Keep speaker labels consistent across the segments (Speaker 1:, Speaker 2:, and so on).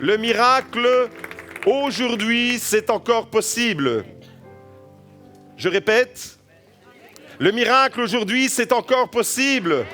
Speaker 1: Le miracle, aujourd'hui, c'est encore possible. Je répète, le miracle aujourd'hui, c'est encore possible.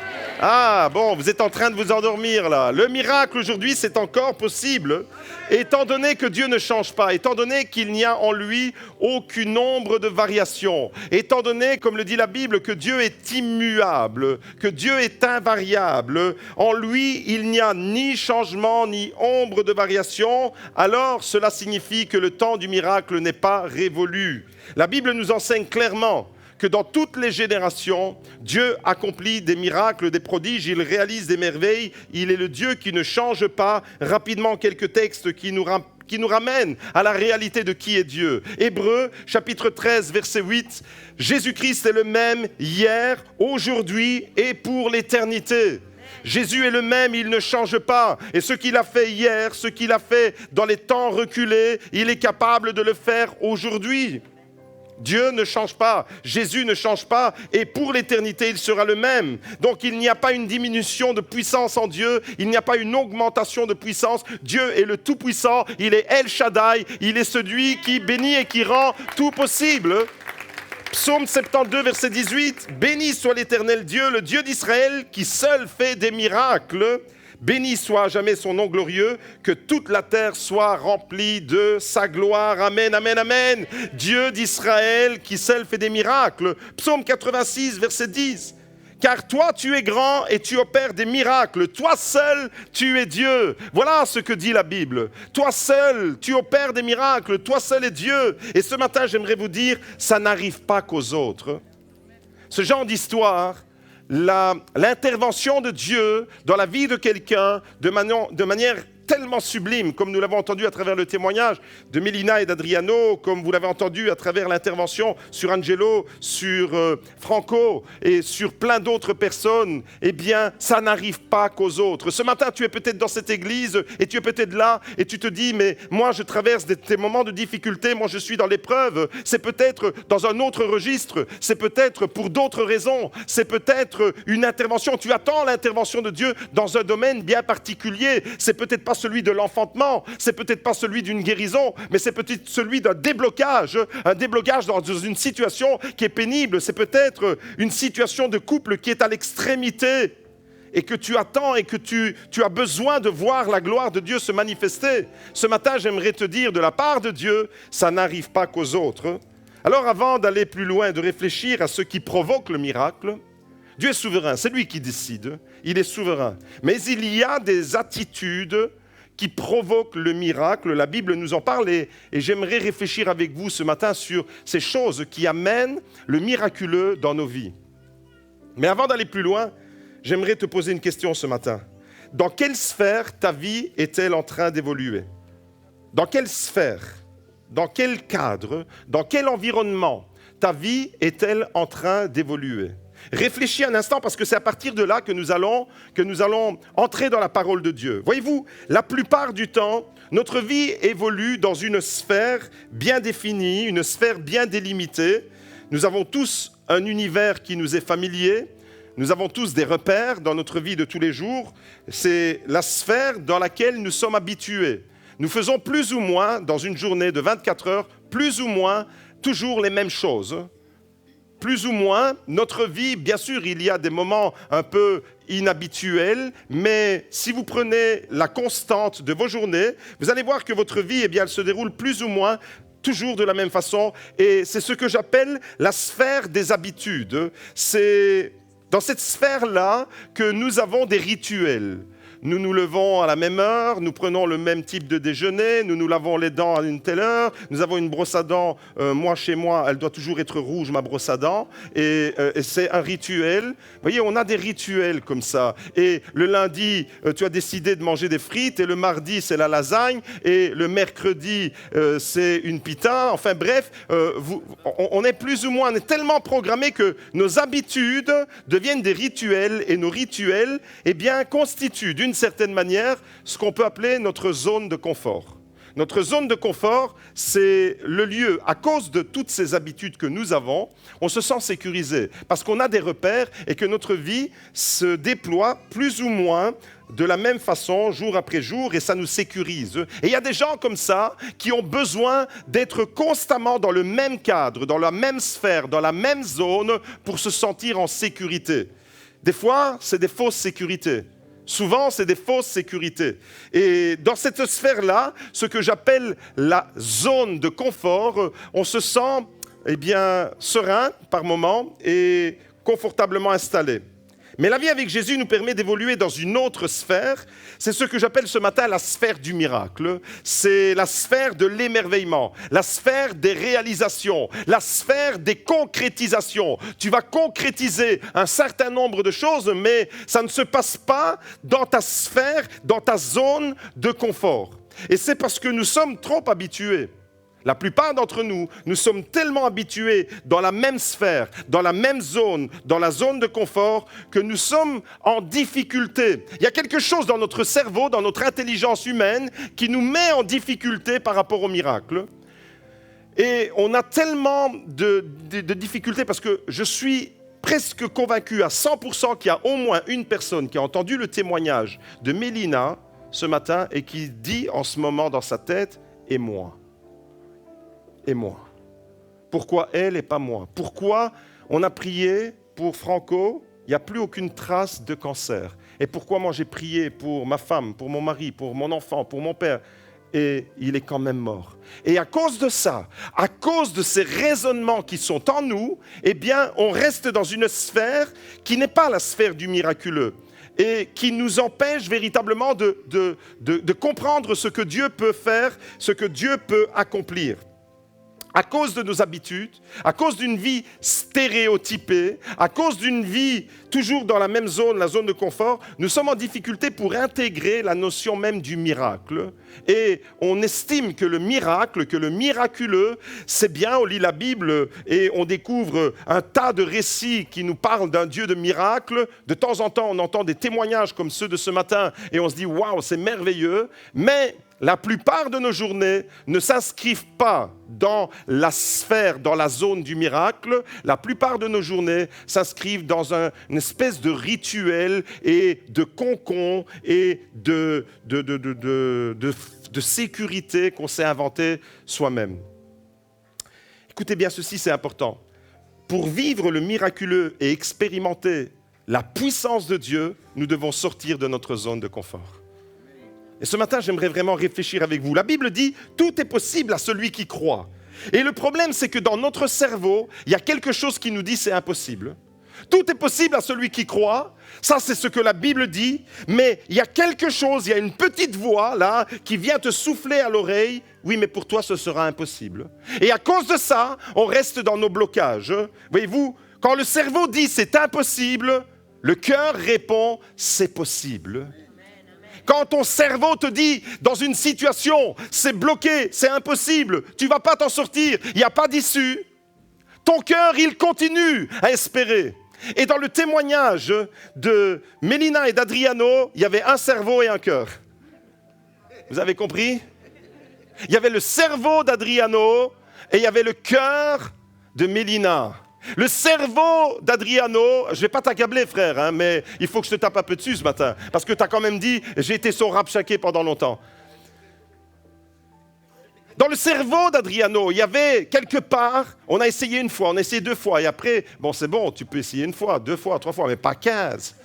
Speaker 1: Ah bon, vous êtes en train de vous endormir là. Le miracle aujourd'hui, c'est encore possible. Étant donné que Dieu ne change pas, étant donné qu'il n'y a en lui aucune ombre de variation, étant donné, comme le dit la Bible, que Dieu est immuable, que Dieu est invariable, en lui, il n'y a ni changement, ni ombre de variation, alors cela signifie que le temps du miracle n'est pas révolu. La Bible nous enseigne clairement que dans toutes les générations, Dieu accomplit des miracles, des prodiges, il réalise des merveilles, il est le Dieu qui ne change pas. Rapidement, quelques textes qui nous ramènent à la réalité de qui est Dieu. Hébreux, chapitre 13, verset 8, « Jésus-Christ est le même hier, aujourd'hui et pour l'éternité ». Jésus est le même, il ne change pas. Et ce qu'il a fait hier, ce qu'il a fait dans les temps reculés, il est capable de le faire aujourd'hui. Dieu ne change pas, Jésus ne change pas, et pour l'éternité, il sera le même. Donc, il n'y a pas une diminution de puissance en Dieu, il n'y a pas une augmentation de puissance. Dieu est le Tout-Puissant, il est El Shaddai, il est celui qui bénit et qui rend tout possible. Psaume 72, verset 18, « Béni soit l'Éternel Dieu, le Dieu d'Israël, qui seul fait des miracles. Béni soit à jamais son nom glorieux, que toute la terre soit remplie de sa gloire. Amen, amen, amen. Dieu d'Israël qui seul fait des miracles. » Psaume 86, verset 10. « Car toi, tu es grand et tu opères des miracles. Toi seul, tu es Dieu. » Voilà ce que dit la Bible. Toi seul, tu opères des miracles. Toi seul est Dieu. Et ce matin, j'aimerais vous dire, ça n'arrive pas qu'aux autres. Ce genre d'histoire, l'intervention de Dieu dans la vie de quelqu'un de manière tellement sublime, comme nous l'avons entendu à travers le témoignage de Mélina et d'Adriano, comme vous l'avez entendu à travers l'intervention sur Angelo, sur Franco et sur plein d'autres personnes, eh bien, ça n'arrive pas qu'aux autres. Ce matin, tu es peut-être dans cette église et tu es peut-être là et tu te dis, mais moi, je traverse des moments de difficulté, moi, je suis dans l'épreuve. C'est peut-être dans un autre registre, c'est peut-être pour d'autres raisons, c'est peut-être une intervention. Tu attends l'intervention de Dieu dans un domaine bien particulier. C'est peut-être pas celui de l'enfantement, c'est peut-être pas celui d'une guérison, mais c'est peut-être celui d'un déblocage, un déblocage dans une situation qui est pénible, c'est peut-être une situation de couple qui est à l'extrémité et que tu attends et que tu as besoin de voir la gloire de Dieu se manifester. Ce matin, j'aimerais te dire, de la part de Dieu, ça n'arrive pas qu'aux autres. Alors avant d'aller plus loin, de réfléchir à ce qui provoque le miracle, Dieu est souverain, c'est lui qui décide, il est souverain. Mais il y a des attitudes qui provoquent le miracle. La Bible nous en parle et j'aimerais réfléchir avec vous ce matin sur ces choses qui amènent le miraculeux dans nos vies. Mais avant d'aller plus loin, j'aimerais te poser une question ce matin. Dans quelle sphère ta vie est-elle en train d'évoluer? Dans quelle sphère? Dans quel cadre? Dans quel environnement ta vie est-elle en train d'évoluer? Réfléchis un instant parce que c'est à partir de là que nous allons entrer dans la parole de Dieu. Voyez-vous, la plupart du temps, notre vie évolue dans une sphère bien définie, une sphère bien délimitée. Nous avons tous un univers qui nous est familier. Nous avons tous des repères dans notre vie de tous les jours. C'est la sphère dans laquelle nous sommes habitués. Nous faisons plus ou moins, dans une journée de 24 heures, plus ou moins toujours les mêmes choses. Plus ou moins, notre vie, bien sûr, il y a des moments un peu inhabituels, mais si vous prenez la constante de vos journées, vous allez voir que votre vie, eh bien, elle se déroule plus ou moins toujours de la même façon. Et c'est ce que j'appelle la sphère des habitudes. C'est dans cette sphère-là que nous avons des rituels. Nous nous levons à la même heure, nous prenons le même type de déjeuner, nous nous lavons les dents à une telle heure, nous avons une brosse à dents, moi chez moi, elle doit toujours être rouge, ma brosse à dents, et c'est un rituel. Vous voyez, on a des rituels comme ça. Et le lundi, tu as décidé de manger des frites, et le mardi, c'est la lasagne, et le mercredi, c'est une pita. Enfin bref, on est plus ou moins, on est tellement programmé que nos habitudes deviennent des rituels, et nos rituels, eh bien, constituent d'une certaine manière ce qu'on peut appeler notre zone de confort. Notre zone de confort, c'est le lieu, à cause de toutes ces habitudes que nous avons, on se sent sécurisé parce qu'on a des repères et que notre vie se déploie plus ou moins de la même façon, jour après jour, et ça nous sécurise. Et il y a des gens comme ça qui ont besoin d'être constamment dans le même cadre, dans la même sphère, dans la même zone pour se sentir en sécurité. Des fois, c'est des fausses sécurités. Souvent, c'est des fausses sécurités. Et dans cette sphère-là, ce que j'appelle la zone de confort, on se sent serein par moment et confortablement installé. Mais la vie avec Jésus nous permet d'évoluer dans une autre sphère. C'est ce que j'appelle ce matin la sphère du miracle. C'est la sphère de l'émerveillement, la sphère des réalisations, la sphère des concrétisations. Tu vas concrétiser un certain nombre de choses, mais ça ne se passe pas dans ta sphère, dans ta zone de confort. Et c'est parce que nous sommes trop habitués. La plupart d'entre nous, nous sommes tellement habitués dans la même sphère, dans la même zone, dans la zone de confort, que nous sommes en difficulté. Il y a quelque chose dans notre cerveau, dans notre intelligence humaine, qui nous met en difficulté par rapport au miracle. Et on a tellement de difficultés parce que je suis presque convaincu à 100% qu'il y a au moins une personne qui a entendu le témoignage de Mélina ce matin et qui dit en ce moment dans sa tête « et moi ». Et moi. Pourquoi elle et pas moi? Pourquoi on a prié pour Franco, il n'y a plus aucune trace de cancer? Et pourquoi moi j'ai prié pour ma femme, pour mon mari, pour mon enfant, pour mon père, et il est quand même mort? Et à cause de ça, à cause de ces raisonnements qui sont en nous, eh bien, on reste dans une sphère qui n'est pas la sphère du miraculeux et qui nous empêche véritablement de comprendre ce que Dieu peut faire, ce que Dieu peut accomplir. À cause de nos habitudes, à cause d'une vie stéréotypée, à cause d'une vie toujours dans la même zone, la zone de confort, nous sommes en difficulté pour intégrer la notion même du miracle. Et on estime que le miracle, que le miraculeux, c'est bien, on lit la Bible et on découvre un tas de récits qui nous parlent d'un Dieu de miracle. De temps en temps, on entend des témoignages comme ceux de ce matin et on se dit « Waouh, c'est merveilleux !» Mais la plupart de nos journées ne s'inscrivent pas dans la sphère, dans la zone du miracle. La plupart de nos journées s'inscrivent dans une espèce de rituel et de concon et de sécurité qu'on s'est inventé soi-même. Écoutez bien, ceci c'est important. Pour vivre le miraculeux et expérimenter la puissance de Dieu, nous devons sortir de notre zone de confort. Et ce matin, j'aimerais vraiment réfléchir avec vous. La Bible dit « Tout est possible à celui qui croit ». Et le problème, c'est que dans notre cerveau, il y a quelque chose qui nous dit « C'est impossible ». Tout est possible à celui qui croit. Ça, c'est ce que la Bible dit. Mais il y a quelque chose, il y a une petite voix là qui vient te souffler à l'oreille. Oui, mais pour toi, ce sera impossible. Et à cause de ça, on reste dans nos blocages. Voyez-vous, quand le cerveau dit « C'est impossible », le cœur répond « C'est possible ». Quand ton cerveau te dit, dans une situation, c'est bloqué, c'est impossible, tu ne vas pas t'en sortir, il n'y a pas d'issue, ton cœur, il continue à espérer. Et dans le témoignage de Mélina et d'Adriano, il y avait un cerveau et un cœur. Vous avez compris? Il y avait le cerveau d'Adriano et il y avait le cœur de Mélina. Le cerveau d'Adriano, je ne vais pas t'accabler frère, mais il faut que je te tape un peu dessus ce matin, parce que tu as quand même dit, j'ai été son rapchaké pendant longtemps. Dans le cerveau d'Adriano, il y avait quelque part, on a essayé une fois, on a essayé 2 fois, et après, bon c'est bon, tu peux essayer 1 fois, 2 fois, 3 fois, mais pas 15.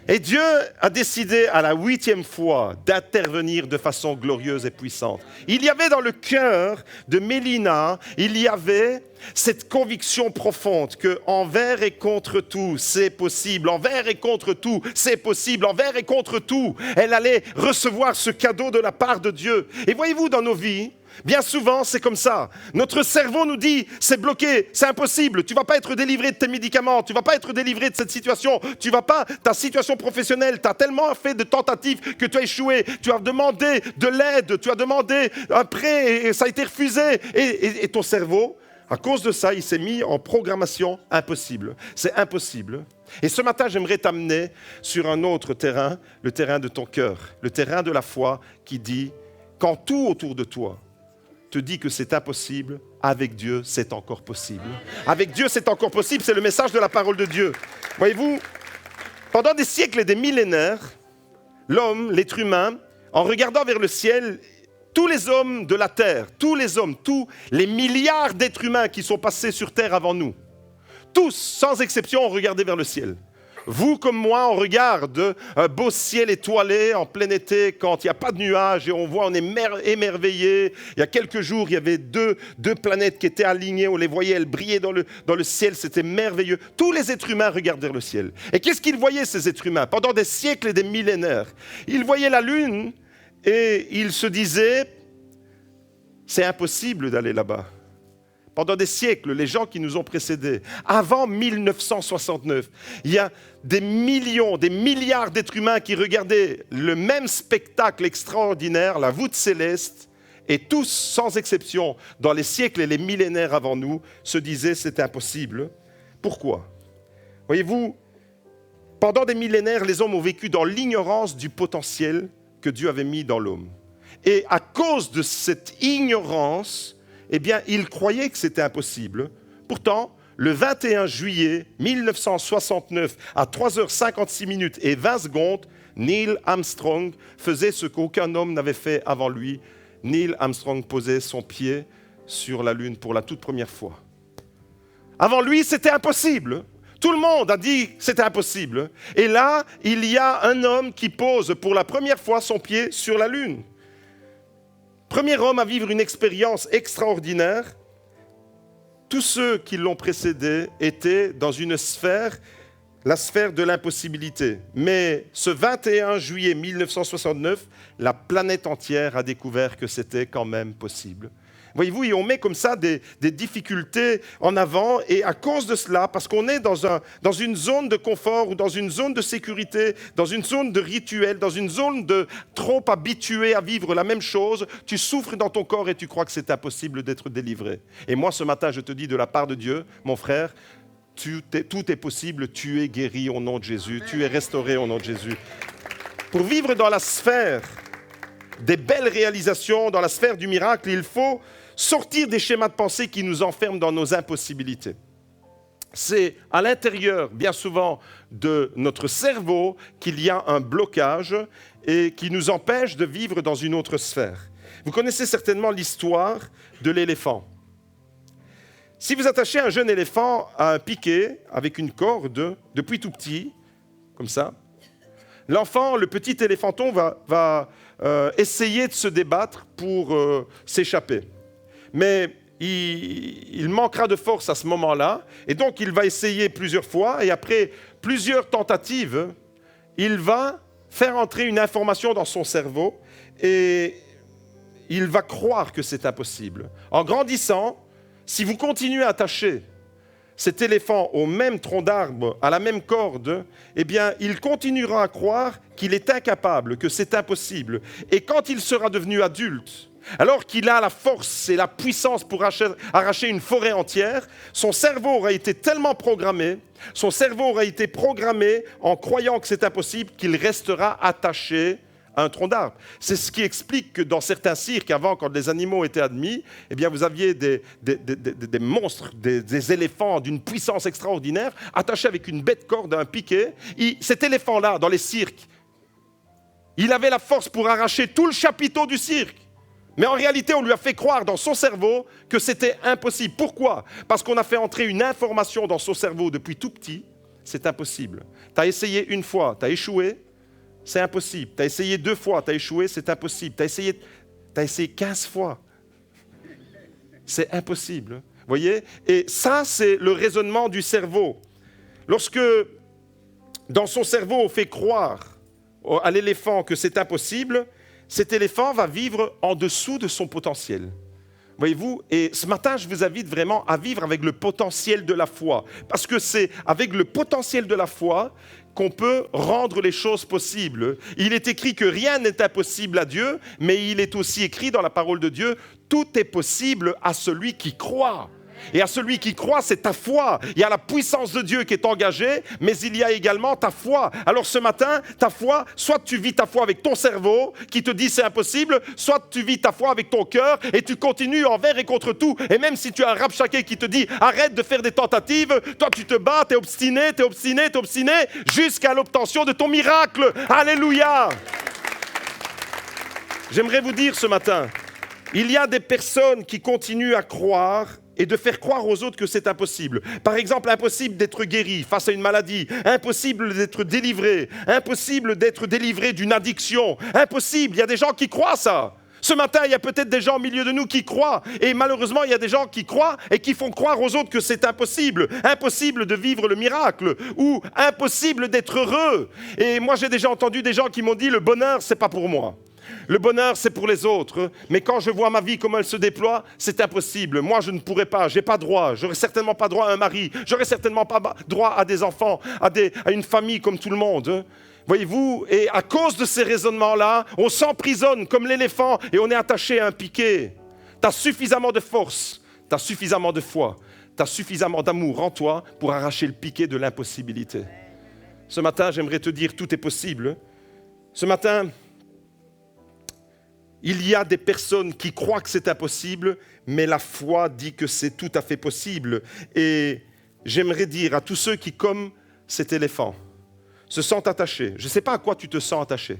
Speaker 1: Et Dieu a décidé à la 8e fois d'intervenir de façon glorieuse et puissante. Il y avait dans le cœur de Mélina, il y avait cette conviction profonde que envers et contre tout, c'est possible. Envers et contre tout, c'est possible. Envers et contre tout, elle allait recevoir ce cadeau de la part de Dieu. Et voyez-vous, dans nos vies, bien souvent, c'est comme ça. Notre cerveau nous dit, c'est bloqué, c'est impossible. Tu ne vas pas être délivré de tes médicaments. Tu ne vas pas être délivré de cette situation. Tu vas pas, ta situation professionnelle, tu as tellement fait de tentatives que tu as échoué. Tu as demandé de l'aide, tu as demandé un prêt et ça a été refusé. Et ton cerveau, à cause de ça, il s'est mis en programmation impossible. C'est impossible. Et ce matin, j'aimerais t'amener sur un autre terrain, le terrain de ton cœur, le terrain de la foi qui dit, Quand tout autour de toi te dit que c'est impossible, avec Dieu, c'est encore possible. Avec Dieu, c'est encore possible. C'est le message de la parole de Dieu. Voyez-vous, pendant des siècles et des millénaires, l'homme, l'être humain, en regardant vers le ciel, tous les hommes de la terre, tous les milliards d'êtres humains qui sont passés sur terre avant nous, tous, sans exception, ont regardé vers le ciel. Vous comme moi, on regarde un beau ciel étoilé en plein été quand il n'y a pas de nuages et on est émerveillé. Il y a quelques jours, il y avait deux planètes qui étaient alignées, on les voyait, elles brillaient dans le ciel, c'était merveilleux. Tous les êtres humains regardaient vers le ciel. Et qu'est-ce qu'ils voyaient, ces êtres humains? Pendant des siècles et des millénaires, ils voyaient la lune et ils se disaient, c'est impossible d'aller là-bas. Pendant des siècles, les gens qui nous ont précédés, avant 1969, il y a des millions, des milliards d'êtres humains qui regardaient le même spectacle extraordinaire, la voûte céleste, et tous, sans exception, dans les siècles et les millénaires avant nous, se disaient c'est impossible. Pourquoi? Voyez-vous, pendant des millénaires, les hommes ont vécu dans l'ignorance du potentiel que Dieu avait mis dans l'homme. Et à cause de cette ignorance, eh bien, ils croyaient que c'était impossible. Pourtant, le 21 juillet 1969, à 3h56 et 20 secondes, Neil Armstrong faisait ce qu'aucun homme n'avait fait avant lui. Neil Armstrong posait son pied sur la Lune pour la toute première fois. Avant lui, c'était impossible. Tout le monde a dit que c'était impossible. Et là, il y a un homme qui pose pour la première fois son pied sur la Lune. Premier homme à vivre une expérience extraordinaire. Tous ceux qui l'ont précédé étaient dans une sphère, la sphère de l'impossibilité. Mais ce 21 juillet 1969, la planète entière a découvert que c'était quand même possible. Voyez-vous, et on met comme ça des difficultés en avant, et à cause de cela, parce qu'on est dans une zone de confort ou dans une zone de sécurité, dans une zone de rituel, dans une zone de trop habitué à vivre la même chose, tu souffres dans ton corps et tu crois que c'est impossible d'être délivré. Et moi, ce matin, je te dis de la part de Dieu, mon frère, tout est possible, tu es guéri au nom de Jésus, tu es restauré au nom de Jésus. Pour vivre dans la sphère des belles réalisations, dans la sphère du miracle, il faut sortir des schémas de pensée qui nous enferment dans nos impossibilités. C'est à l'intérieur, bien souvent, de notre cerveau qu'il y a un blocage et qui nous empêche de vivre dans une autre sphère. Vous connaissez certainement l'histoire de l'éléphant. Si vous attachez un jeune éléphant à un piquet avec une corde, depuis tout petit, comme ça, l'enfant, le petit éléphanton, va essayer de se débattre pour s'échapper. Mais il manquera de force à ce moment-là, et donc il va essayer plusieurs fois, et après plusieurs tentatives, il va faire entrer une information dans son cerveau, et il va croire que c'est impossible. En grandissant, si vous continuez à attacher cet éléphant au même tronc d'arbre, à la même corde, eh bien, il continuera à croire qu'il est incapable, que c'est impossible. Et quand il sera devenu adulte, alors qu'il a la force et la puissance pour arracher une forêt entière, son cerveau aura été tellement programmé, en croyant que c'est impossible, qu'il restera attaché à un tronc d'arbre. C'est ce qui explique que dans certains cirques, avant, quand les animaux étaient admis, eh bien, vous aviez des monstres, des éléphants d'une puissance extraordinaire, attachés avec une bête corde à un piquet. Cet éléphant-là, dans les cirques, il avait la force pour arracher tout le chapiteau du cirque. Mais en réalité, on lui a fait croire dans son cerveau que c'était impossible. Pourquoi? Parce qu'on a fait entrer une information dans son cerveau depuis tout petit, c'est impossible. Tu as essayé une fois, tu as échoué, c'est impossible. Tu as essayé 2 fois, tu as échoué, c'est impossible. Tu as essayé 15 fois. C'est impossible. Voyez? Et ça, c'est le raisonnement du cerveau. Lorsque, dans son cerveau, on fait croire à l'éléphant que c'est impossible, cet éléphant va vivre en dessous de son potentiel. Voyez-vous? Et ce matin, je vous invite vraiment à vivre avec le potentiel de la foi. Parce que c'est avec le potentiel de la foi qu'on peut rendre les choses possibles. Il est écrit que rien n'est impossible à Dieu, mais il est aussi écrit dans la parole de Dieu, tout est possible à celui qui croit. Et à celui qui croit, c'est ta foi. Il y a la puissance de Dieu qui est engagée, mais il y a également ta foi. Alors ce matin, ta foi, soit tu vis ta foi avec ton cerveau qui te dit c'est impossible, soit tu vis ta foi avec ton cœur et tu continues envers et contre tout. Et même si tu as un rabshakeh qui te dit arrête de faire des tentatives, toi tu te bats, t'es obstiné, jusqu'à l'obtention de ton miracle. Alléluia! J'aimerais vous dire ce matin, il y a des personnes qui continuent à croire et de faire croire aux autres que c'est impossible. Par exemple, impossible d'être guéri face à une maladie, impossible d'être délivré, impossible d'être délivré d'une addiction, impossible, il y a des gens qui croient ça. Ce matin, il y a peut-être des gens au milieu de nous qui croient, et malheureusement, il y a des gens qui croient et qui font croire aux autres que c'est impossible. Impossible de vivre le miracle, ou impossible d'être heureux. Et moi, j'ai déjà entendu des gens qui m'ont dit, le bonheur, c'est pas pour moi. Le bonheur, c'est pour les autres. Mais quand je vois ma vie, comment elle se déploie, c'est impossible. Moi, je ne pourrais pas, je n'ai pas droit. J'aurais certainement pas droit à un mari. J'aurais certainement pas droit à des enfants, à une famille comme tout le monde. Voyez-vous, et à cause de ces raisonnements-là, on s'emprisonne comme l'éléphant et on est attaché à un piquet. Tu as suffisamment de force, tu as suffisamment de foi, tu as suffisamment d'amour en toi pour arracher le piquet de l'impossibilité. Ce matin, j'aimerais te dire, tout est possible. Ce matin, il y a des personnes qui croient que c'est impossible, mais la foi dit que c'est tout à fait possible. Et j'aimerais dire à tous ceux qui, comme cet éléphant, se sentent attachés. Je ne sais pas à quoi tu te sens attaché.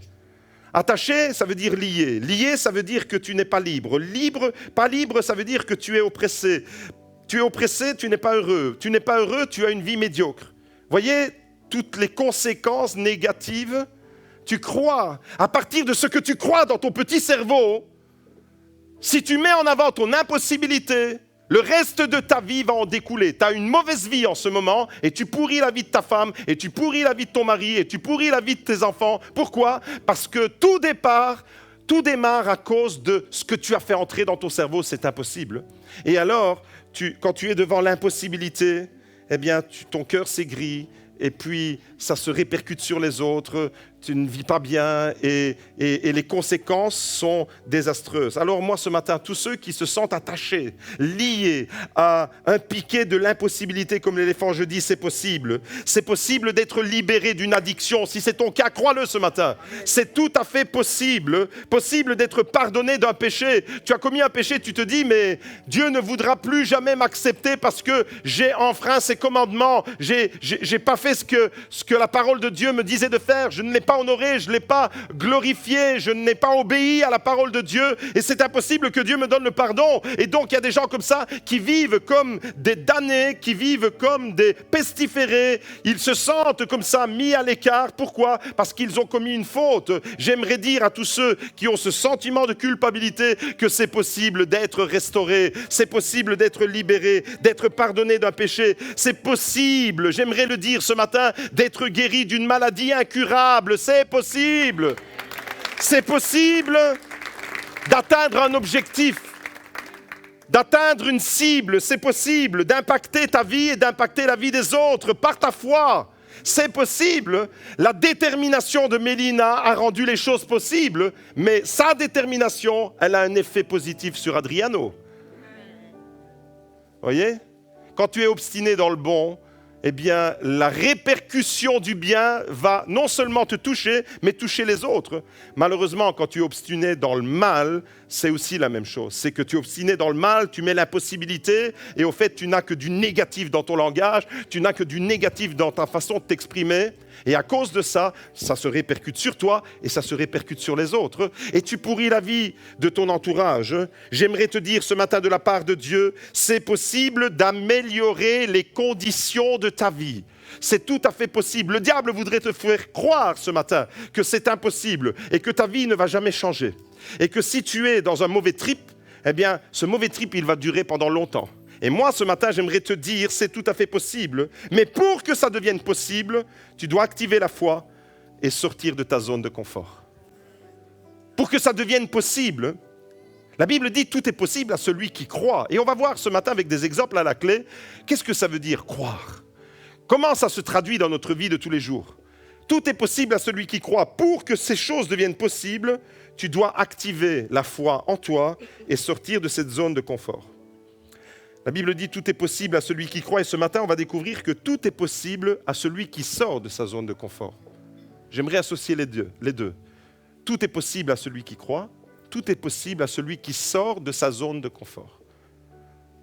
Speaker 1: Attaché, ça veut dire lié. Lié, ça veut dire que tu n'es pas libre. Libre, pas libre, ça veut dire que tu es oppressé. Tu es oppressé, tu n'es pas heureux. Tu n'es pas heureux, tu as une vie médiocre. Voyez toutes les conséquences négatives. Tu crois, à partir de ce que tu crois dans ton petit cerveau, si tu mets en avant ton impossibilité, le reste de ta vie va en découler. Tu as une mauvaise vie en ce moment et tu pourris la vie de ta femme et tu pourris la vie de ton mari et tu pourris la vie de tes enfants. Pourquoi? Parce que tout démarre à cause de ce que tu as fait entrer dans ton cerveau, c'est impossible. Et alors, quand tu es devant l'impossibilité, eh bien, ton cœur s'aigrit et puis ça se répercute sur les autres. Tu ne vis pas bien et les conséquences sont désastreuses. Alors moi, ce matin, tous ceux qui se sentent attachés, liés à un piquet de l'impossibilité comme l'éléphant, je dis c'est possible. C'est possible d'être libéré d'une addiction. Si c'est ton cas, crois-le ce matin. C'est tout à fait possible. Possible d'être pardonné d'un péché. Tu as commis un péché, tu te dis, mais Dieu ne voudra plus jamais m'accepter parce que j'ai enfreint ses commandements. J'ai pas fait ce que la parole de Dieu me disait de faire. Je ne l'ai pas honoré, je ne l'ai pas glorifié, je n'ai pas obéi à la parole de Dieu et c'est impossible que Dieu me donne le pardon. Et donc il y a des gens comme ça qui vivent comme des damnés, qui vivent comme des pestiférés. Ils se sentent comme ça mis à l'écart. Pourquoi? Parce qu'ils ont commis une faute. J'aimerais dire à tous ceux qui ont ce sentiment de culpabilité que c'est possible d'être restauré, c'est possible d'être libéré, d'être pardonné d'un péché. C'est possible, j'aimerais le dire ce matin, d'être guéri d'une maladie incurable. C'est possible. C'est possible d'atteindre un objectif, d'atteindre une cible. C'est possible d'impacter ta vie et d'impacter la vie des autres par ta foi. C'est possible. La détermination de Mélina a rendu les choses possibles, mais sa détermination, elle a un effet positif sur Adriano. Voyez? Quand tu es obstiné dans le bon, eh bien, la répercussion du bien va non seulement te toucher, mais toucher les autres. Malheureusement, quand tu es obstiné dans le mal, c'est aussi la même chose. C'est que tu es obstiné dans le mal, tu mets l'impossibilité, et au fait, tu n'as que du négatif dans ton langage, tu n'as que du négatif dans ta façon de t'exprimer, et à cause de ça, ça se répercute sur toi, et ça se répercute sur les autres, et tu pourris la vie de ton entourage. J'aimerais te dire ce matin de la part de Dieu, c'est possible d'améliorer les conditions de ta vie. C'est tout à fait possible. Le diable voudrait te faire croire ce matin que c'est impossible et que ta vie ne va jamais changer. Et que si tu es dans un mauvais trip, eh bien, ce mauvais trip, il va durer pendant longtemps. Et moi, ce matin, j'aimerais te dire, c'est tout à fait possible. Mais pour que ça devienne possible, tu dois activer la foi et sortir de ta zone de confort. Pour que ça devienne possible, la Bible dit tout est possible à celui qui croit. Et on va voir ce matin avec des exemples à la clé. Qu'est-ce que ça veut dire croire? Comment ça se traduit dans notre vie de tous les jours? Tout est possible à celui qui croit. Pour que ces choses deviennent possibles, tu dois activer la foi en toi et sortir de cette zone de confort. La Bible dit tout est possible à celui qui croit. Et ce matin, on va découvrir que tout est possible à celui qui sort de sa zone de confort. J'aimerais associer les deux. Tout est possible à celui qui croit. Tout est possible à celui qui sort de sa zone de confort.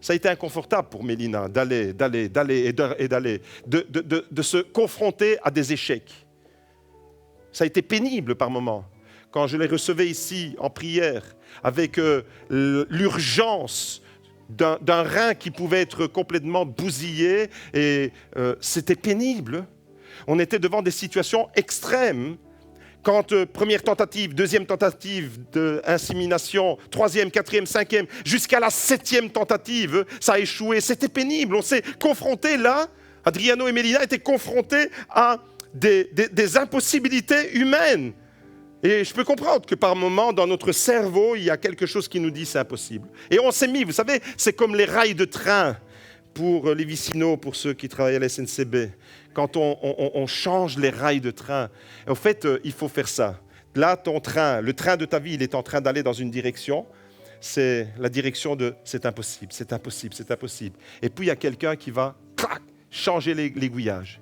Speaker 1: Ça a été inconfortable pour Mélina d'aller, de se confronter à des échecs. Ça a été pénible par moments. Quand je les recevais ici en prière, avec l'urgence d'un rein qui pouvait être complètement bousillé, et c'était pénible. On était devant des situations extrêmes. Quand première tentative, deuxième tentative d'insémination, troisième, quatrième, cinquième, jusqu'à la 7e tentative, ça a échoué. C'était pénible. On s'est confrontés là, Adriano et Mélina étaient confrontés à des impossibilités humaines. Et je peux comprendre que par moments, dans notre cerveau, il y a quelque chose qui nous dit c'est impossible. Et on s'est mis, vous savez, c'est comme les rails de train pour les vicinaux, pour ceux qui travaillent à la SNCB. Quand on change les rails de train, en fait, il faut faire ça. Là, ton train, le train de ta vie, il est en train d'aller dans une direction. C'est la direction de « c'est impossible, c'est impossible, c'est impossible ». Et puis, il y a quelqu'un qui va changer l'aiguillage.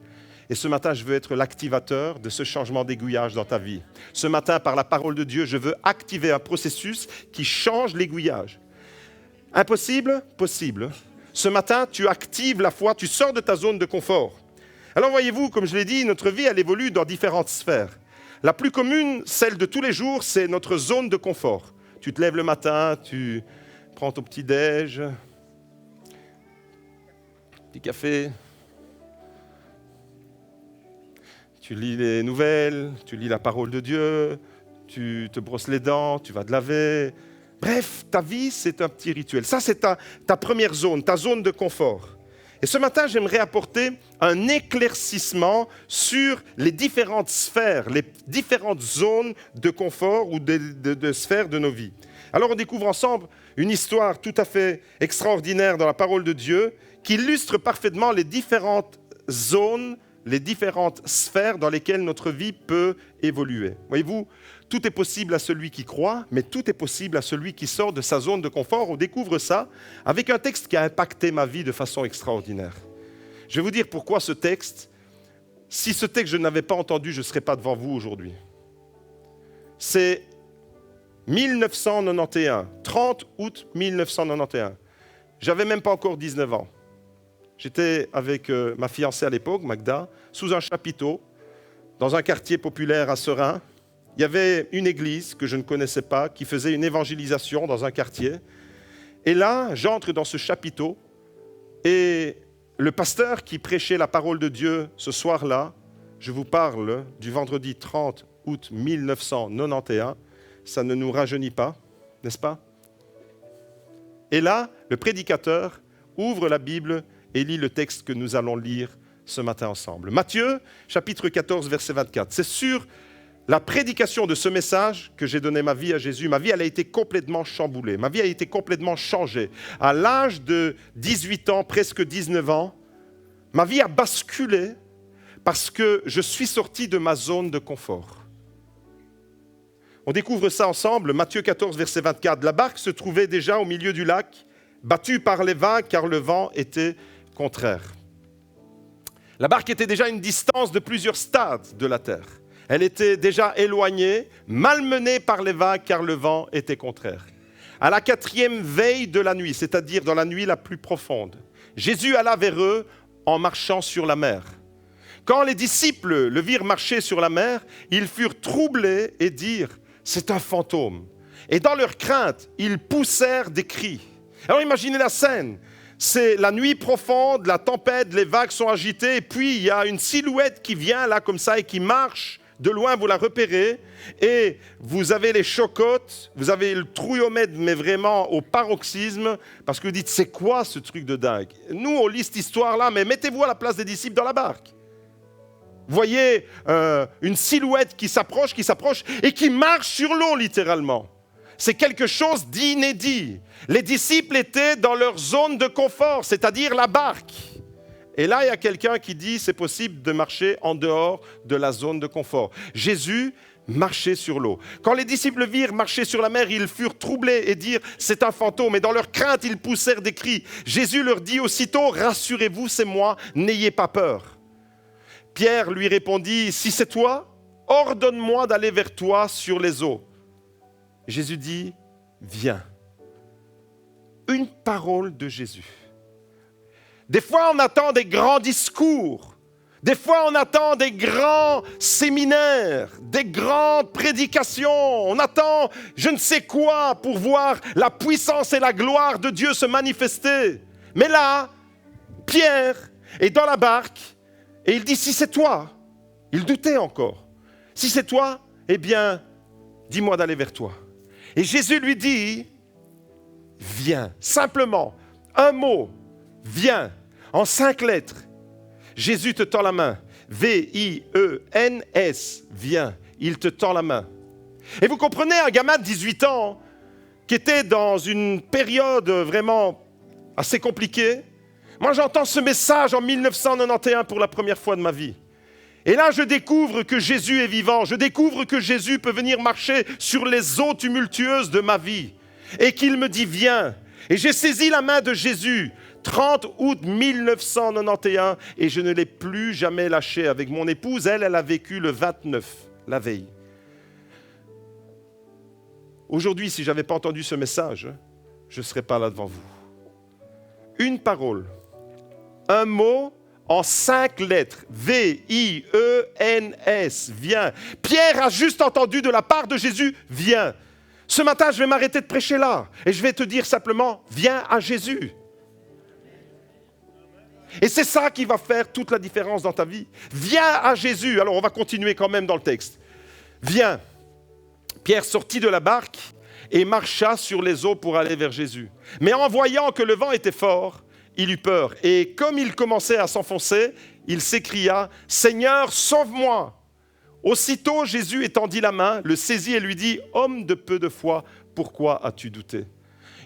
Speaker 1: Et ce matin, je veux être l'activateur de ce changement d'aiguillage dans ta vie. Ce matin, par la parole de Dieu, je veux activer un processus qui change l'aiguillage. Impossible? Possible. Ce matin, tu actives la foi, tu sors de ta zone de confort. Alors voyez-vous, comme je l'ai dit, notre vie, elle évolue dans différentes sphères. La plus commune, celle de tous les jours, c'est notre zone de confort. Tu te lèves le matin, tu prends ton petit-déj, petit café, tu lis les nouvelles, tu lis la parole de Dieu, tu te brosses les dents, tu vas te laver. Bref, ta vie, c'est un petit rituel. Ça, c'est ta première zone, ta zone de confort. Et ce matin, j'aimerais apporter un éclaircissement sur les différentes sphères, les différentes zones de confort ou de sphères de nos vies. Alors, on découvre ensemble une histoire tout à fait extraordinaire dans la parole de Dieu qui illustre parfaitement les différentes zones, les différentes sphères dans lesquelles notre vie peut évoluer. Voyez-vous, tout est possible à celui qui croit, mais tout est possible à celui qui sort de sa zone de confort. On découvre ça avec un texte qui a impacté ma vie de façon extraordinaire. Je vais vous dire pourquoi ce texte. Si ce texte je n'avais pas entendu, je ne serais pas devant vous aujourd'hui. C'est 1991, 30 août 1991. J'avais même pas encore 19 ans. J'étais avec ma fiancée à l'époque, Magda, sous un chapiteau, dans un quartier populaire à Seraing. Il y avait une église que je ne connaissais pas, qui faisait une évangélisation dans un quartier. Et là, j'entre dans ce chapiteau, et le pasteur qui prêchait la parole de Dieu ce soir-là, je vous parle du vendredi 30 août 1991, ça ne nous rajeunit pas, n'est-ce pas? Et là, le prédicateur ouvre la Bible et lit le texte que nous allons lire ce matin ensemble. Matthieu, chapitre 14, verset 24. C'est sur la prédication de ce message que j'ai donné ma vie à Jésus. Ma vie, elle a été complètement chamboulée. Ma vie a été complètement changée. À l'âge de 18 ans, presque 19 ans, ma vie a basculé parce que je suis sorti de ma zone de confort. On découvre ça ensemble, Matthieu 14, verset 24. La barque se trouvait déjà au milieu du lac, battue par les vagues car le vent était contraire. La barque était déjà à une distance de plusieurs stades de la terre. Elle était déjà éloignée, malmenée par les vagues car le vent était contraire. À la 4e veille de la nuit, c'est-à-dire dans la nuit la plus profonde, Jésus alla vers eux en marchant sur la mer. Quand les disciples le virent marcher sur la mer, ils furent troublés et dirent « c'est un fantôme ». Et dans leur crainte, ils poussèrent des cris. Alors imaginez la scène. C'est la nuit profonde, la tempête, les vagues sont agitées, et puis il y a une silhouette qui vient là comme ça et qui marche. De loin, vous la repérez, et vous avez les chocottes, vous avez le trouillomètre, mais vraiment au paroxysme, parce que vous dites, c'est quoi ce truc de dingue? Nous, on lit cette histoire-là, mais mettez-vous à la place des disciples dans la barque. Vous voyez une silhouette qui s'approche, et qui marche sur l'eau, littéralement. C'est quelque chose d'inédit. Les disciples étaient dans leur zone de confort, c'est-à-dire la barque. Et là, il y a quelqu'un qui dit c'est possible de marcher en dehors de la zone de confort. Jésus marcher sur l'eau. Quand les disciples virent marcher sur la mer, ils furent troublés et dirent « c'est un fantôme ». Et dans leur crainte, ils poussèrent des cris. Jésus leur dit aussitôt « rassurez-vous, c'est moi, n'ayez pas peur ». Pierre lui répondit « si c'est toi, ordonne-moi d'aller vers toi sur les eaux ». Jésus dit « viens ». Une parole de Jésus. Des fois, on attend des grands discours. Des fois, on attend des grands séminaires, des grandes prédications. On attend je ne sais quoi pour voir la puissance et la gloire de Dieu se manifester. Mais là, Pierre est dans la barque et il dit, si c'est toi, il doutait encore. Si c'est toi, eh bien, dis-moi d'aller vers toi. Et Jésus lui dit, viens. Simplement, un mot, viens, en 5 lettres. Jésus te tend la main. V-I-E-N-S, viens. Il te tend la main. Et vous comprenez, un gamin de 18 ans qui était dans une période vraiment assez compliquée. Moi, j'entends ce message en 1991 pour la première fois de ma vie. Et là, je découvre que Jésus est vivant. Je découvre que Jésus peut venir marcher sur les eaux tumultueuses de ma vie. Et qu'il me dit, viens. Et j'ai saisi la main de Jésus. 30 août 1991, et je ne l'ai plus jamais lâché avec mon épouse. Elle a vécu le 29, la veille. Aujourd'hui, si je n'avais pas entendu ce message, je ne serais pas là devant vous. Une parole, un mot en 5 lettres, V-I-E-N-S, viens. Pierre a juste entendu de la part de Jésus, viens. Ce matin, je vais m'arrêter de prêcher là, et je vais te dire simplement, viens à Jésus. Et c'est ça qui va faire toute la différence dans ta vie. Viens à Jésus. Alors on va continuer quand même dans le texte. Viens. Pierre sortit de la barque et marcha sur les eaux pour aller vers Jésus. Mais en voyant que le vent était fort, il eut peur. Et comme il commençait à s'enfoncer, il s'écria « Seigneur, sauve-moi » Aussitôt Jésus étendit la main, le saisit et lui dit « Homme de peu de foi, pourquoi as-tu douté ?»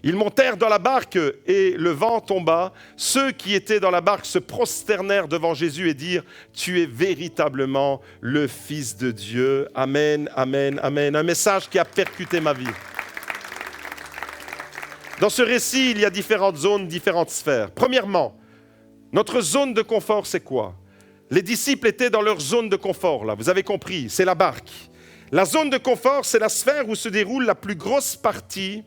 Speaker 1: Ils montèrent dans la barque et le vent tomba. Ceux qui étaient dans la barque se prosternèrent devant Jésus et dirent « Tu es véritablement le Fils de Dieu. » Amen, amen, amen. Un message qui a percuté ma vie. Dans ce récit, il y a différentes zones, différentes sphères. Premièrement, notre zone de confort, c'est quoi? Les disciples étaient dans leur zone de confort, là. Vous avez compris, c'est la barque. La zone de confort, c'est la sphère où se déroule la plus grosse partie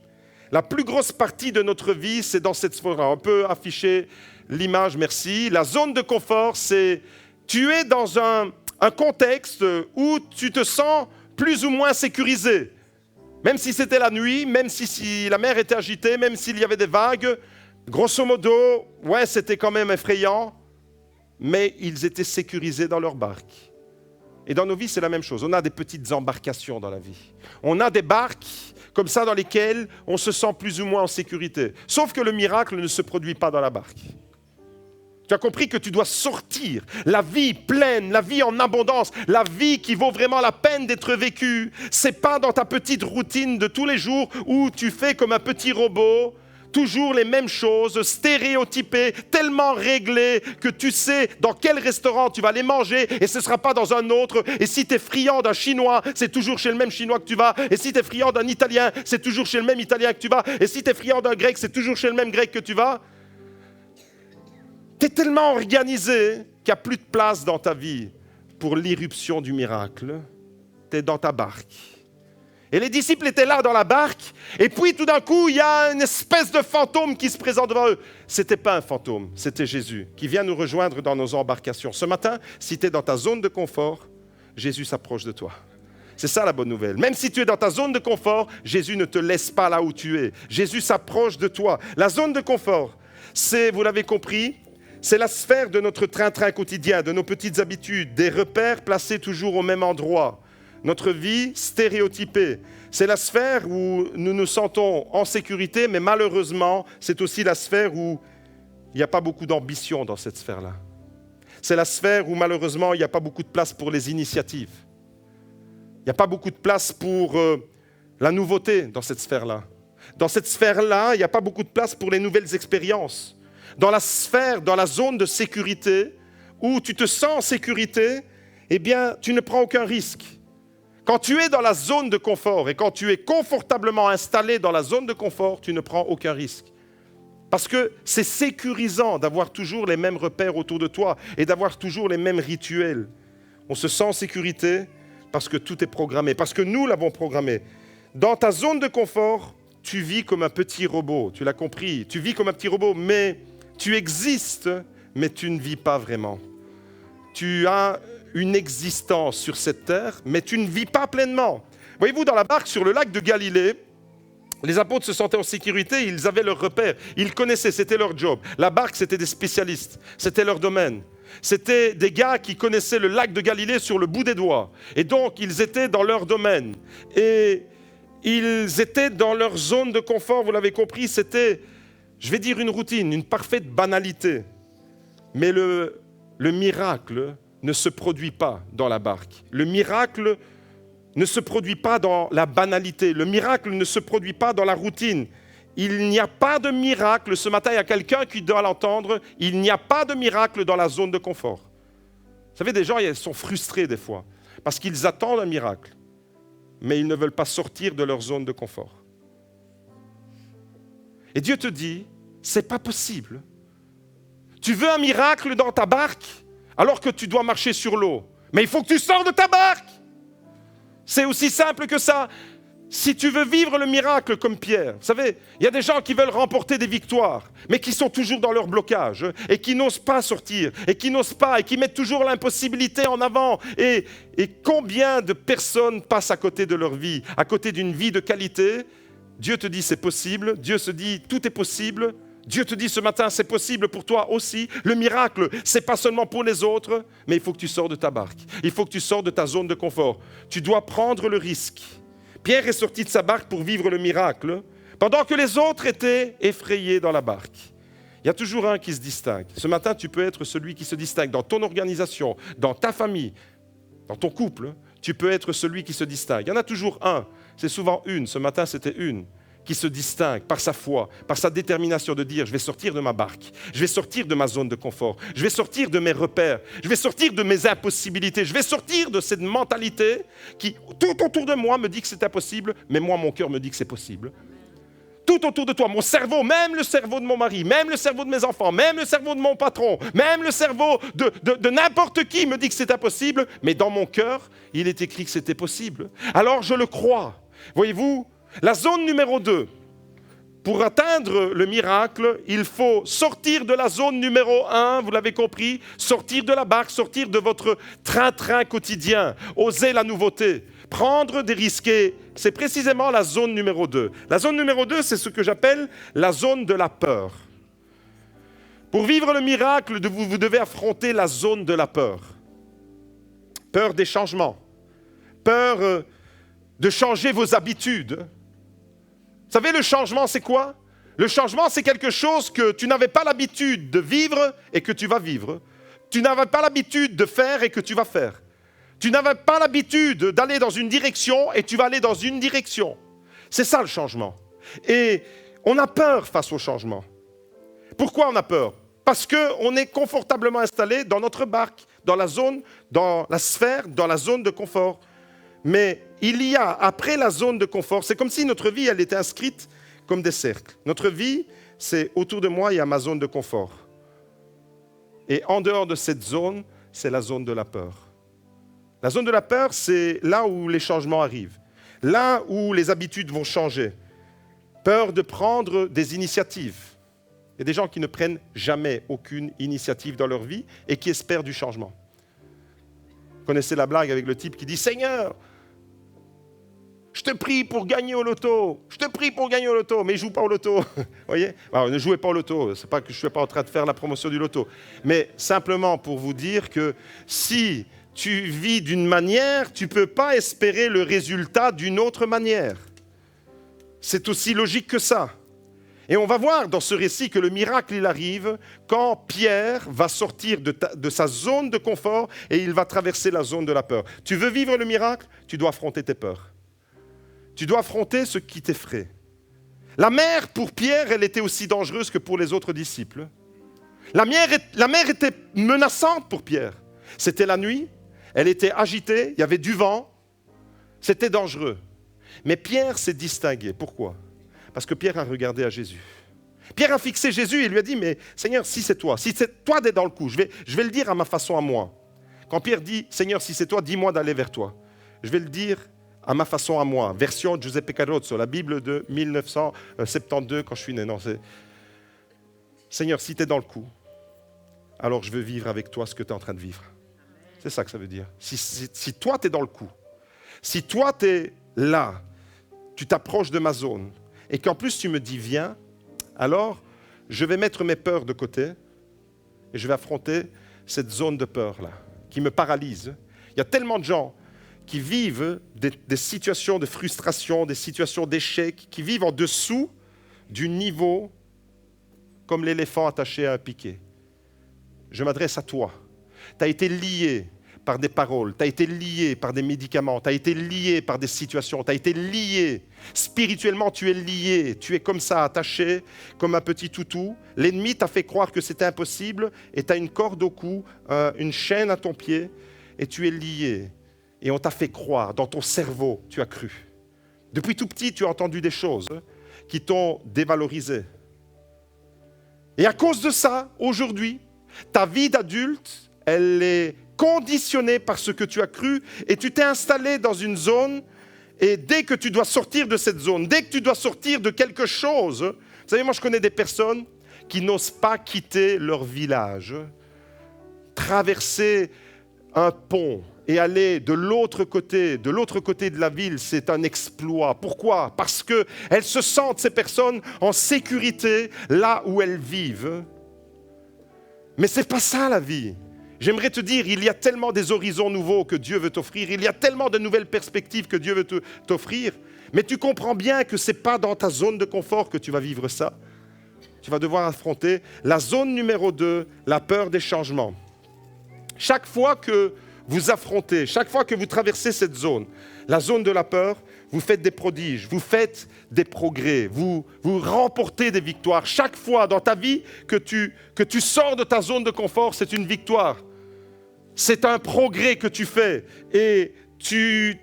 Speaker 1: de notre vie, c'est dans cette sphère-là. On peut afficher l'image, merci. La zone de confort, c'est tu es dans un contexte où tu te sens plus ou moins sécurisé. Même si c'était la nuit, même si la mer était agitée, même s'il y avait des vagues, grosso modo, ouais, c'était quand même effrayant, mais ils étaient sécurisés dans leur barque. Et dans nos vies, c'est la même chose. On a des petites embarcations dans la vie. On a des barques comme ça dans lesquelles on se sent plus ou moins en sécurité. Sauf que le miracle ne se produit pas dans la barque. Tu as compris que tu dois sortir. La vie pleine, la vie en abondance, la vie qui vaut vraiment la peine d'être vécue. C'est pas dans ta petite routine de tous les jours où tu fais comme un petit robot, toujours les mêmes choses, stéréotypées, tellement réglées que tu sais dans quel restaurant tu vas aller manger et ce ne sera pas dans un autre. Et si tu es friand d'un Chinois, c'est toujours chez le même Chinois que tu vas. Et si tu es friand d'un Italien, c'est toujours chez le même Italien que tu vas. Et si tu es friand d'un Grec, c'est toujours chez le même Grec que tu vas. Tu es tellement organisé qu'il n'y a plus de place dans ta vie pour l'irruption du miracle. Tu es dans ta barque. Et les disciples étaient là dans la barque, et puis tout d'un coup, il y a une espèce de fantôme qui se présente devant eux. Ce n'était pas un fantôme, c'était Jésus qui vient nous rejoindre dans nos embarcations. Ce matin, si tu es dans ta zone de confort, Jésus s'approche de toi. C'est ça la bonne nouvelle. Même si tu es dans ta zone de confort, Jésus ne te laisse pas là où tu es. Jésus s'approche de toi. La zone de confort, c'est, vous l'avez compris, c'est la sphère de notre train-train quotidien, de nos petites habitudes, des repères placés toujours au même endroit. Notre vie stéréotypée, c'est la sphère où nous nous sentons en sécurité, mais malheureusement, c'est aussi la sphère où il n'y a pas beaucoup d'ambition dans cette sphère-là. C'est la sphère où malheureusement, il n'y a pas beaucoup de place pour les initiatives. Il n'y a pas beaucoup de place pour la nouveauté dans cette sphère-là. Dans cette sphère-là, il n'y a pas beaucoup de place pour les nouvelles expériences. Dans la sphère, dans la zone de sécurité, où tu te sens en sécurité, eh bien, tu ne prends aucun risque. Quand tu es dans la zone de confort et quand tu es confortablement installé dans la zone de confort, tu ne prends aucun risque. Parce que c'est sécurisant d'avoir toujours les mêmes repères autour de toi et d'avoir toujours les mêmes rituels. On se sent en sécurité parce que tout est programmé, parce que nous l'avons programmé. Dans ta zone de confort, tu vis comme un petit robot, tu l'as compris. Tu vis comme un petit robot, mais tu existes, mais tu ne vis pas vraiment. Tu as une existence sur cette terre, mais tu ne vis pas pleinement. Voyez-vous, dans la barque sur le lac de Galilée, les apôtres se sentaient en sécurité, ils avaient leurs repères, ils connaissaient, c'était leur job. La barque, c'était des spécialistes, c'était leur domaine. C'était des gars qui connaissaient le lac de Galilée sur le bout des doigts. Et donc, ils étaient dans leur domaine. Et ils étaient dans leur zone de confort, vous l'avez compris, c'était, je vais dire, une routine, une parfaite banalité. Mais le miracle ne se produit pas dans la barque. Le miracle ne se produit pas dans la banalité. Le miracle ne se produit pas dans la routine. Il n'y a pas de miracle. Ce matin, il y a quelqu'un qui doit l'entendre. Il n'y a pas de miracle dans la zone de confort. Vous savez, des gens, ils sont frustrés des fois parce qu'ils attendent un miracle, mais ils ne veulent pas sortir de leur zone de confort. Et Dieu te dit, c'est pas possible. Tu veux un miracle dans ta barque alors que tu dois marcher sur l'eau. Mais il faut que tu sors de ta barque. C'est aussi simple que ça. Si tu veux vivre le miracle comme Pierre, vous savez, il y a des gens qui veulent remporter des victoires, mais qui sont toujours dans leur blocage et qui n'osent pas sortir, et qui n'osent pas, et qui mettent toujours l'impossibilité en avant. Et combien de personnes passent à côté de leur vie, à côté d'une vie de qualité? Dieu te dit c'est possible, Dieu se dit tout est possible. Dieu te dit ce matin, c'est possible pour toi aussi. Le miracle, ce n'est pas seulement pour les autres, mais il faut que tu sors de ta barque. Il faut que tu sors de ta zone de confort. Tu dois prendre le risque. Pierre est sorti de sa barque pour vivre le miracle, pendant que les autres étaient effrayés dans la barque. Il y a toujours un qui se distingue. Ce matin, tu peux être celui qui se distingue dans ton organisation, dans ta famille, dans ton couple. Tu peux être celui qui se distingue. Il y en a toujours un. C'est souvent une. Ce matin, c'était une qui se distingue par sa foi, par sa détermination de dire « je vais sortir de ma barque, je vais sortir de ma zone de confort, je vais sortir de mes repères, je vais sortir de mes impossibilités, je vais sortir de cette mentalité qui, tout autour de moi, me dit que c'est impossible, mais moi, mon cœur me dit que c'est possible. » Tout autour de toi, mon cerveau, même le cerveau de mon mari, même le cerveau de mes enfants, même le cerveau de mon patron, même le cerveau de n'importe qui me dit que c'est impossible, mais dans mon cœur, il est écrit que c'était possible. Alors je le crois. Voyez-vous, la zone numéro 2, pour atteindre le miracle, il faut sortir de la zone numéro 1, vous l'avez compris, sortir de la barque, sortir de votre train-train quotidien, oser la nouveauté, prendre des risques. C'est précisément la zone numéro 2. La zone numéro 2, c'est ce que j'appelle la zone de la peur. Pour vivre le miracle, vous devez affronter la zone de la peur. Peur des changements, peur de changer vos habitudes. Vous savez, le changement, c'est quoi? Le changement, c'est quelque chose que tu n'avais pas l'habitude de vivre et que tu vas vivre. Tu n'avais pas l'habitude de faire et que tu vas faire. Tu n'avais pas l'habitude d'aller dans une direction et tu vas aller dans une direction. C'est ça le changement. Et on a peur face au changement. Pourquoi on a peur? Parce qu'on est confortablement installé dans notre barque, dans la zone, dans la sphère, dans la zone de confort. Mais il y a, après la zone de confort, c'est comme si notre vie, elle était inscrite comme des cercles. Notre vie, c'est autour de moi, il y a ma zone de confort. Et en dehors de cette zone, c'est la zone de la peur. La zone de la peur, c'est là où les changements arrivent, là où les habitudes vont changer. Peur de prendre des initiatives. Il y a des gens qui ne prennent jamais aucune initiative dans leur vie et qui espèrent du changement. Vous connaissez la blague avec le type qui dit « Seigneur, je te prie pour gagner au loto, je te prie pour gagner au loto, mais il ne joue pas au loto. » Vous voyez? Alors, ne jouez pas au loto, ce n'est pas que je ne suis pas en train de faire la promotion du loto, mais simplement pour vous dire que si tu vis d'une manière, tu ne peux pas espérer le résultat d'une autre manière. C'est aussi logique que ça. Et on va voir dans ce récit que le miracle, il arrive quand Pierre va sortir de sa zone de confort et il va traverser la zone de la peur. Tu veux vivre le miracle? Tu dois affronter tes peurs. Tu dois affronter ce qui t'effraie. La mer, pour Pierre, elle était aussi dangereuse que pour les autres disciples. La mer était menaçante pour Pierre. C'était la nuit, elle était agitée, il y avait du vent. C'était dangereux. Mais Pierre s'est distingué. Pourquoi? Parce que Pierre a regardé à Jésus. Pierre a fixé Jésus et lui a dit, mais Seigneur, si c'est toi d'être dans le coup, je vais le dire à ma façon à moi. Quand Pierre dit, Seigneur, si c'est toi, dis-moi d'aller vers toi. Je vais le dire à ma façon à moi. Version Giuseppe Carrozzo, la Bible de 1972, quand je suis né. Non, c'est... Seigneur, si tu es dans le coup, alors je veux vivre avec toi ce que tu es en train de vivre. C'est ça que ça veut dire. Si toi, tu es dans le coup, si toi, tu es là, tu t'approches de ma zone, et qu'en plus tu me dis viens, alors je vais mettre mes peurs de côté et je vais affronter cette zone de peur-là, qui me paralyse. Il y a tellement de gens qui vivent des situations de frustration, des situations d'échec, qui vivent en dessous du niveau comme l'éléphant attaché à un piquet. Je m'adresse à toi. Tu as été lié par des paroles, tu as été lié par des médicaments, tu as été lié par des situations, tu as été lié. Spirituellement, tu es lié. Tu es comme ça, attaché, comme un petit toutou. L'ennemi t'a fait croire que c'était impossible et tu as une corde au cou, une chaîne à ton pied et tu es lié. Et on t'a fait croire, dans ton cerveau, tu as cru. Depuis tout petit, tu as entendu des choses qui t'ont dévalorisé. Et à cause de ça, aujourd'hui, ta vie d'adulte, elle est conditionnée par ce que tu as cru et tu t'es installé dans une zone et dès que tu dois sortir de cette zone, dès que tu dois sortir de quelque chose, vous savez, moi je connais des personnes qui n'osent pas quitter leur village, traverser un pont et aller de l'autre côté de la ville, c'est un exploit. Pourquoi? Parce qu'elles se sentent, ces personnes, en sécurité là où elles vivent. Mais ce n'est pas ça la vie. J'aimerais te dire, il y a tellement des horizons nouveaux que Dieu veut t'offrir, il y a tellement de nouvelles perspectives que Dieu veut t'offrir, mais tu comprends bien que ce n'est pas dans ta zone de confort que tu vas vivre ça. Tu vas devoir affronter la zone numéro 2, la peur des changements. Chaque fois que vous affrontez, chaque fois que vous traversez cette zone, la zone de la peur, vous faites des prodiges, vous faites des progrès, vous remportez des victoires. Chaque fois dans ta vie que tu sors de ta zone de confort, c'est une victoire. C'est un progrès que tu fais et tu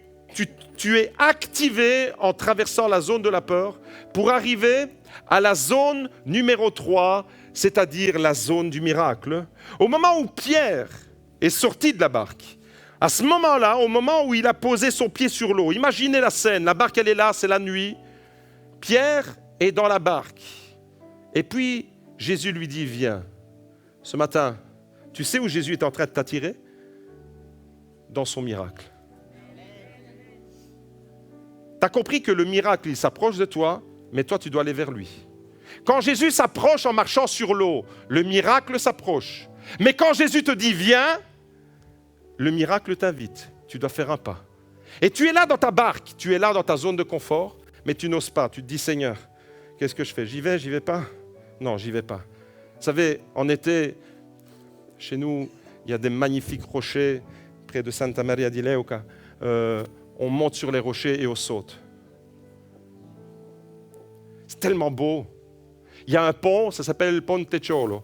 Speaker 1: es activé en traversant la zone de la peur pour arriver à la zone numéro 3, c'est-à-dire la zone du miracle. Au moment où Pierre est sorti de la barque, à ce moment-là, au moment où il a posé son pied sur l'eau, imaginez la scène, la barque elle est là, c'est la nuit, Pierre est dans la barque et puis Jésus lui dit viens. Ce matin, tu sais où Jésus est en train de t'attirer? Dans son miracle. Tu as compris que le miracle, il s'approche de toi, mais toi, tu dois aller vers lui. Quand Jésus s'approche en marchant sur l'eau, le miracle s'approche. Mais quand Jésus te dit viens, le miracle t'invite. Tu dois faire un pas. Et tu es là dans ta barque, tu es là dans ta zone de confort, mais tu n'oses pas. Tu te dis Seigneur, qu'est-ce que je fais? J'y vais pas? Non, j'y vais pas. Vous savez, en été, chez nous, il y a des magnifiques rochers près de Santa Maria di Leuca. On monte sur les rochers et on saute. C'est tellement beau. Il y a un pont, ça s'appelle le Ponte Ciolo.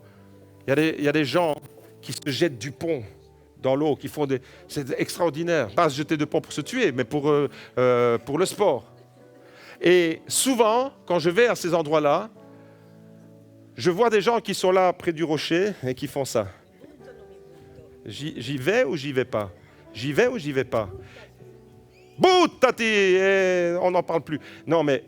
Speaker 1: Il y a des gens qui se jettent du pont dans l'eau, qui font des... C'est extraordinaire. Pas se jeter de pont pour se tuer, mais pour le sport. Et souvent, quand je vais à ces endroits-là, je vois des gens qui sont là près du rocher et qui font ça. J'y vais ou j'y vais pas? J'y vais ou j'y vais pas? Buttati! On n'en parle plus. Non, mais...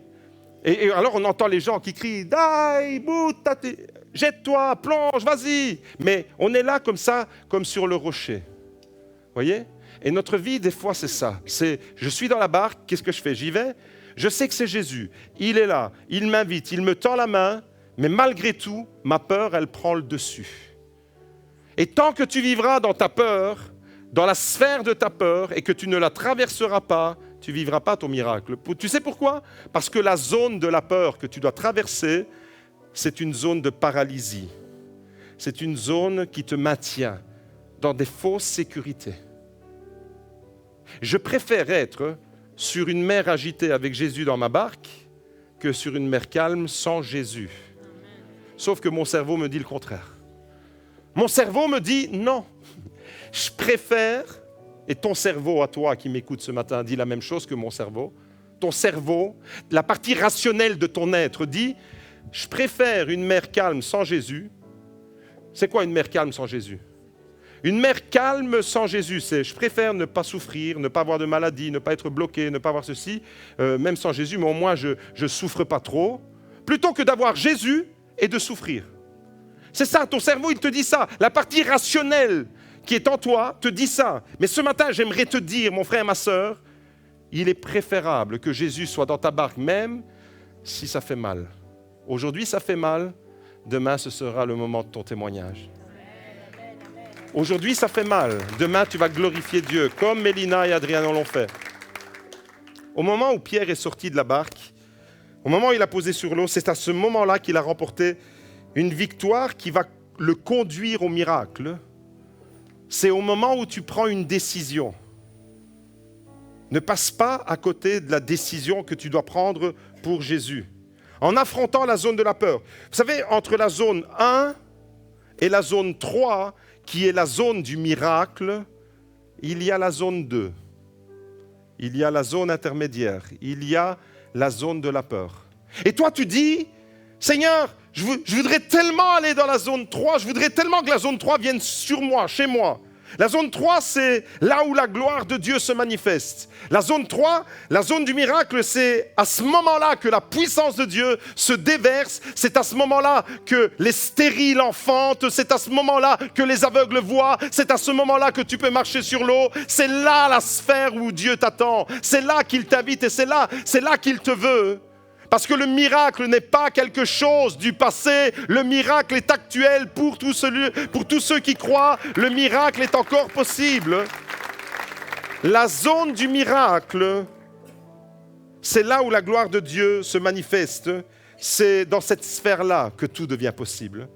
Speaker 1: Et alors, on entend les gens qui crient « Dai, buttati! Jette-toi, plonge, vas-y !» Mais on est là comme ça, comme sur le rocher. Vous voyez? Et notre vie, des fois, c'est ça. C'est, je suis dans la barque, qu'est-ce que je fais? J'y vais. Je sais que c'est Jésus. Il est là. Il m'invite. Il me tend la main. Mais malgré tout, ma peur, elle prend le dessus. Et tant que tu vivras dans ta peur, dans la sphère de ta peur, et que tu ne la traverseras pas, tu ne vivras pas ton miracle. Tu sais pourquoi? Parce que la zone de la peur que tu dois traverser, c'est une zone de paralysie. C'est une zone qui te maintient dans des fausses sécurités. Je préfère être sur une mer agitée avec Jésus dans ma barque que sur une mer calme sans Jésus. Sauf que mon cerveau me dit le contraire. Mon cerveau me dit non. Je préfère Et ton cerveau, à toi qui m'écoute ce matin, dit la même chose que mon cerveau. Ton cerveau, la partie rationnelle de ton être dit, je préfère une mer calme sans Jésus. C'est quoi une mer calme sans Jésus? Une mer calme sans Jésus, c'est je préfère ne pas souffrir, ne pas avoir de maladie, ne pas être bloqué, ne pas avoir ceci, même sans Jésus, mais au moins je ne souffre pas trop, plutôt que d'avoir Jésus et de souffrir. C'est ça, ton cerveau, il te dit ça. La partie rationnelle qui est en toi te dit ça. Mais ce matin, j'aimerais te dire, mon frère, ma sœur, il est préférable que Jésus soit dans ta barque, même si ça fait mal. Aujourd'hui, ça fait mal. Demain, ce sera le moment de ton témoignage. Aujourd'hui, ça fait mal. Demain, tu vas glorifier Dieu, comme Mélina et Adriano l'ont fait. Au moment où Pierre est sorti de la barque, au moment où il a posé sur l'eau, c'est à ce moment-là qu'il a remporté une victoire qui va le conduire au miracle. C'est au moment où tu prends une décision. Ne passe pas à côté de la décision que tu dois prendre pour Jésus. En affrontant la zone de la peur. Vous savez, entre la zone 1 et la zone 3, qui est la zone du miracle, il y a la zone 2. Il y a la zone intermédiaire. Il y a la zone de la peur. Et toi, tu dis, Seigneur, je voudrais tellement aller dans la zone 3, je voudrais tellement que la zone 3 vienne sur moi, chez moi. La zone 3, c'est là où la gloire de Dieu se manifeste. La zone 3, la zone du miracle, c'est à ce moment-là que la puissance de Dieu se déverse. C'est à ce moment-là que les stériles enfantent. C'est à ce moment-là que les aveugles voient. C'est à ce moment-là que tu peux marcher sur l'eau. C'est là la sphère où Dieu t'attend. C'est là qu'il t'invite et c'est là qu'il te veut. Parce que le miracle n'est pas quelque chose du passé, le miracle est actuel pour tous ceux qui croient, le miracle est encore possible. La zone du miracle, c'est là où la gloire de Dieu se manifeste, c'est dans cette sphère-là que tout devient possible.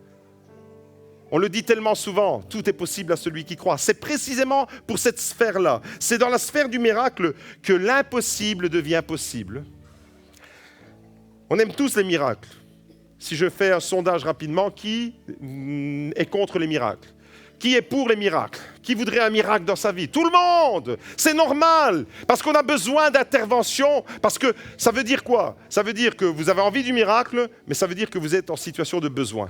Speaker 1: On le dit tellement souvent, tout est possible à celui qui croit. C'est précisément pour cette sphère-là, c'est dans la sphère du miracle que l'impossible devient possible. On aime tous les miracles. Si je fais un sondage rapidement, qui est contre les miracles? Qui est pour les miracles? Qui voudrait un miracle dans sa vie? Tout le monde! C'est normal! Parce qu'on a besoin d'intervention. Parce que ça veut dire quoi? Ça veut dire que vous avez envie du miracle, mais ça veut dire que vous êtes en situation de besoin.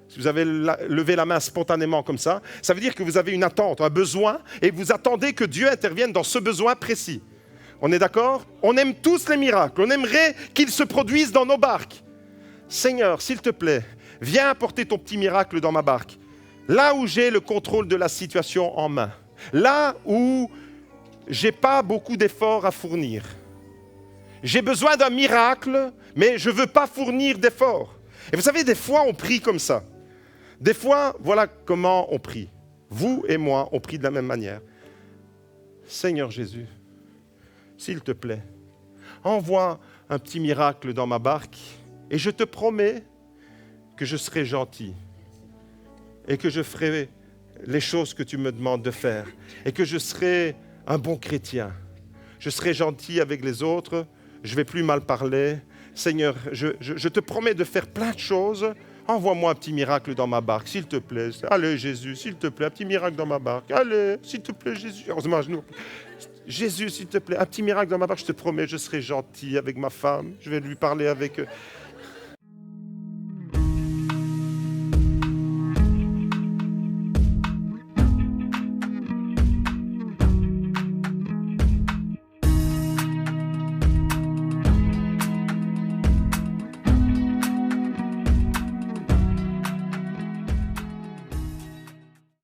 Speaker 1: Si vous avez levé la main spontanément comme ça veut dire que vous avez une attente, un besoin, et vous attendez que Dieu intervienne dans ce besoin précis. On est d'accord? On aime tous les miracles. On aimerait qu'ils se produisent dans nos barques. Seigneur, s'il te plaît, viens apporter ton petit miracle dans ma barque. Là où j'ai le contrôle de la situation en main. Là où j'ai pas beaucoup d'efforts à fournir. J'ai besoin d'un miracle, mais je ne veux pas fournir d'efforts. Et vous savez, des fois, on prie comme ça. Des fois, voilà comment on prie. Vous et moi, on prie de la même manière. Seigneur Jésus, s'il te plaît, envoie un petit miracle dans ma barque et je te promets que je serai gentil et que je ferai les choses que tu me demandes de faire et que je serai un bon chrétien. Je serai gentil avec les autres, je ne vais plus mal parler. Seigneur, je te promets de faire plein de choses. Envoie-moi un petit miracle dans ma barque, s'il te plaît. Allez, Jésus, s'il te plaît, un petit miracle dans ma barque. Allez, s'il te plaît, Jésus. Heureusement, je nous... Jésus, s'il te plaît, un petit miracle dans ma barque, je te promets, je serai gentil avec ma femme. Je vais lui parler avec...